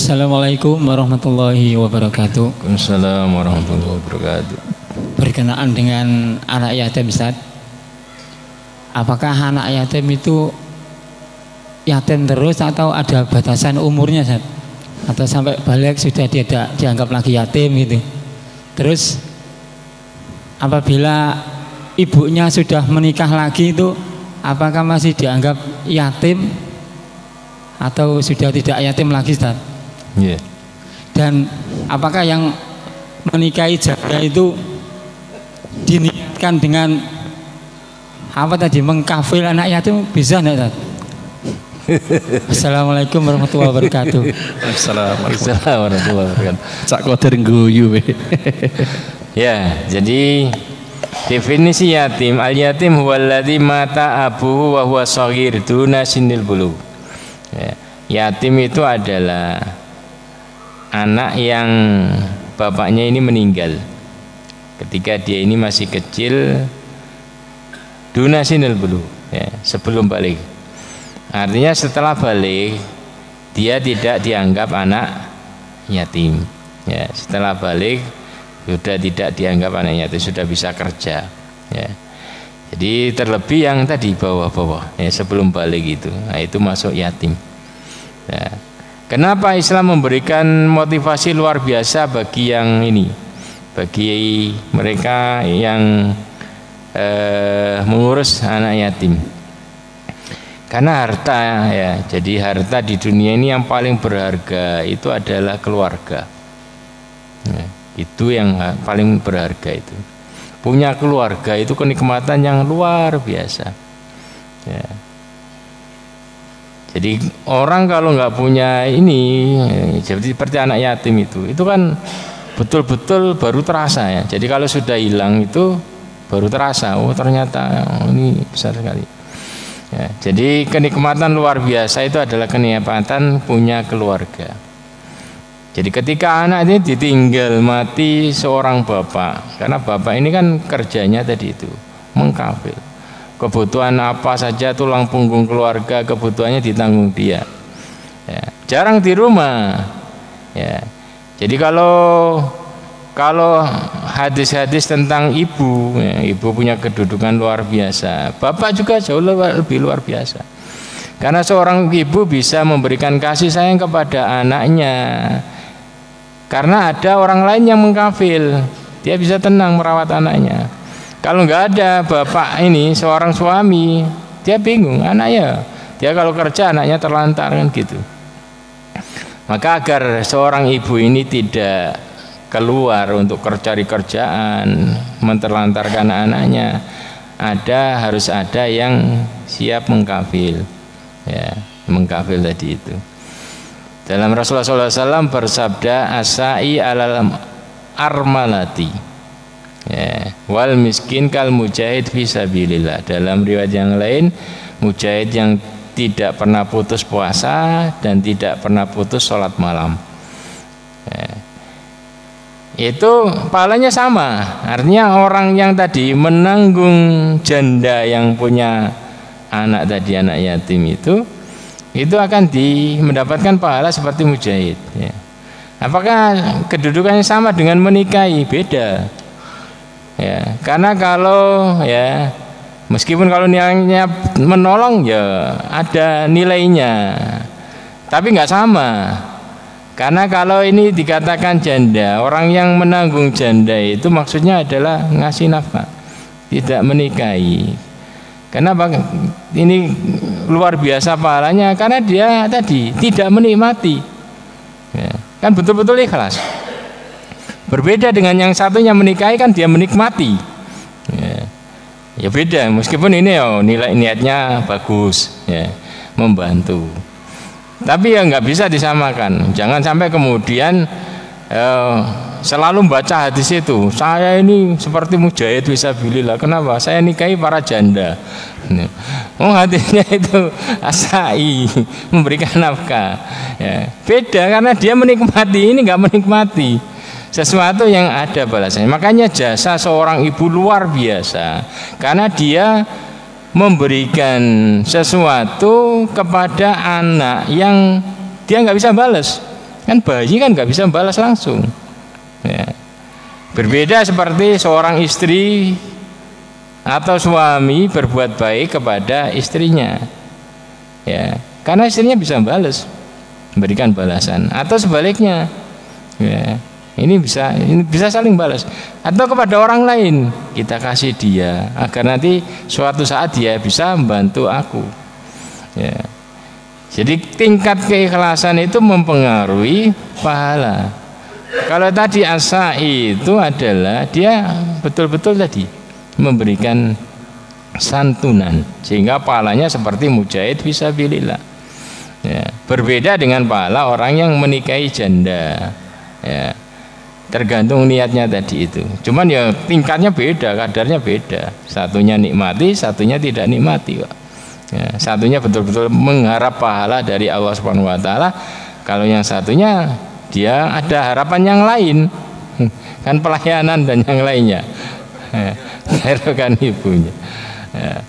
Assalamualaikum warahmatullahi wabarakatuh. Waalaikumsalam warahmatullahi wabarakatuh. Berkenaan dengan anak yatim, Ustaz, apakah anak yatim itu yatim terus atau ada batasan umurnya, Ustaz? Atau sampai balik sudah tidak dianggap lagi yatim gitu? Terus apabila ibunya sudah menikah lagi itu apakah masih dianggap yatim atau sudah tidak yatim lagi, Ustaz? Yeah. Dan apakah yang menikahi janda itu diniatkan dengan apa tadi, mengkafil anak yatim, bisa enggak, Ustaz? Assalamualaikum warahmatullahi wabarakatuh. Assalamualaikum warahmatullahi wabarakatuh. Sak koder guyu. Ya, jadi definisi yatim, al yatim huwallazi mata abuhu wa huwa shaghir duna sinil bulugh. Ya, yatim itu adalah anak yang bapaknya ini meninggal ketika dia ini masih kecil, duna sinil bulugh, ya, sebelum balik. Artinya setelah balik dia tidak dianggap anak yatim. Ya, setelah balik sudah tidak dianggap anak yatim, sudah bisa kerja. Ya. Jadi terlebih yang tadi bawah-bawah, ya, sebelum balik itu, nah, itu masuk yatim. Ya. Kenapa Islam memberikan motivasi luar biasa bagi yang ini, bagi mereka yang mengurus anak yatim? Karena harta, ya, jadi harta di dunia ini yang paling berharga itu adalah keluarga. Ya, itu yang paling berharga itu. Punya keluarga itu kenikmatan yang luar biasa. Ya. Jadi orang kalau nggak punya ini, seperti anak yatim itu kan betul-betul baru terasa, ya. Jadi kalau sudah hilang itu baru terasa, oh ternyata ini besar sekali. Ya, jadi kenikmatan luar biasa itu adalah kenikmatan punya keluarga. Jadi ketika anak ini ditinggal mati seorang bapak, karena bapak ini kan kerjanya tadi itu mengkafil. Kebutuhan apa saja tulang punggung keluarga, kebutuhannya ditanggung dia. Ya, jarang di rumah. Ya, jadi kalau hadis-hadis tentang ibu, ya, ibu punya kedudukan luar biasa. Bapak juga jauh lebih luar biasa. Karena seorang ibu bisa memberikan kasih sayang kepada anaknya. Karena ada orang lain yang mengkafil, dia bisa tenang merawat anaknya. Kalau nggak ada bapak ini, seorang suami, dia bingung anaknya. Dia kalau kerja anaknya terlantar kan gitu. Maka agar seorang ibu ini tidak keluar untuk cari kerjaan, menterlantarkan anaknya, harus ada yang siap mengkafil, ya, mengkafil tadi itu. Dalam Rasulullah SAW bersabda, asai alal armalati, ya, wal miskin kal mujahid fisabilillah. Dalam riwayat yang lain, mujahid yang tidak pernah putus puasa dan tidak pernah putus sholat malam, ya, itu pahalanya sama. Artinya orang yang tadi menanggung janda yang punya anak tadi, anak yatim itu akan mendapatkan pahala seperti mujahid, ya. Apakah kedudukannya sama dengan menikahi? Beda, ya. Karena kalau, ya, meskipun kalau niatnya menolong, ya ada nilainya, tapi nggak sama. Karena kalau ini dikatakan janda, orang yang menanggung janda itu maksudnya adalah ngasih nafkah, tidak menikahi. Kenapa ini luar biasa pahalanya? Karena dia tadi tidak menikmati, ya, kan betul-betul ikhlas. Berbeda dengan yang satunya menikahi, kan dia menikmati, ya, ya beda. Meskipun ini, oh, nilai niatnya bagus, ya, membantu. Tapi ya nggak bisa disamakan. Jangan sampai kemudian selalu baca hadis itu, saya ini seperti mujahid fisabilillah. Kenapa? Saya nikahi para janda. Oh, hadisnya itu asai, memberikan nafkah. Ya, beda karena dia menikmati, ini nggak menikmati sesuatu yang ada balasannya. Makanya jasa seorang ibu luar biasa, karena dia memberikan sesuatu kepada anak yang dia nggak bisa balas. Kan bayi kan nggak bisa balas langsung. Ya. Berbeda seperti seorang istri atau suami berbuat baik kepada istrinya, ya, karena istrinya bisa balas, memberikan balasan, atau sebaliknya, ya, ini bisa saling balas, atau kepada orang lain kita kasih dia agar nanti suatu saat dia bisa membantu aku, ya. Jadi tingkat keikhlasan itu mempengaruhi pahala. Kalau tadi asa itu adalah dia betul-betul tadi memberikan santunan sehingga pahalanya seperti mujahid fisabilillah. Ya, berbeda dengan pahala orang yang menikahi janda. Ya, tergantung niatnya tadi itu. Cuman ya tingkatnya beda, kadarnya beda. Satunya nikmati, satunya tidak nikmati, Pak. Ya, satunya betul-betul mengharap pahala dari Allah Subhanahu wa taala. Kalau yang satunya dia ada harapan yang lain, kan pelayanan dan yang lainnya, kan ibunya. Ya.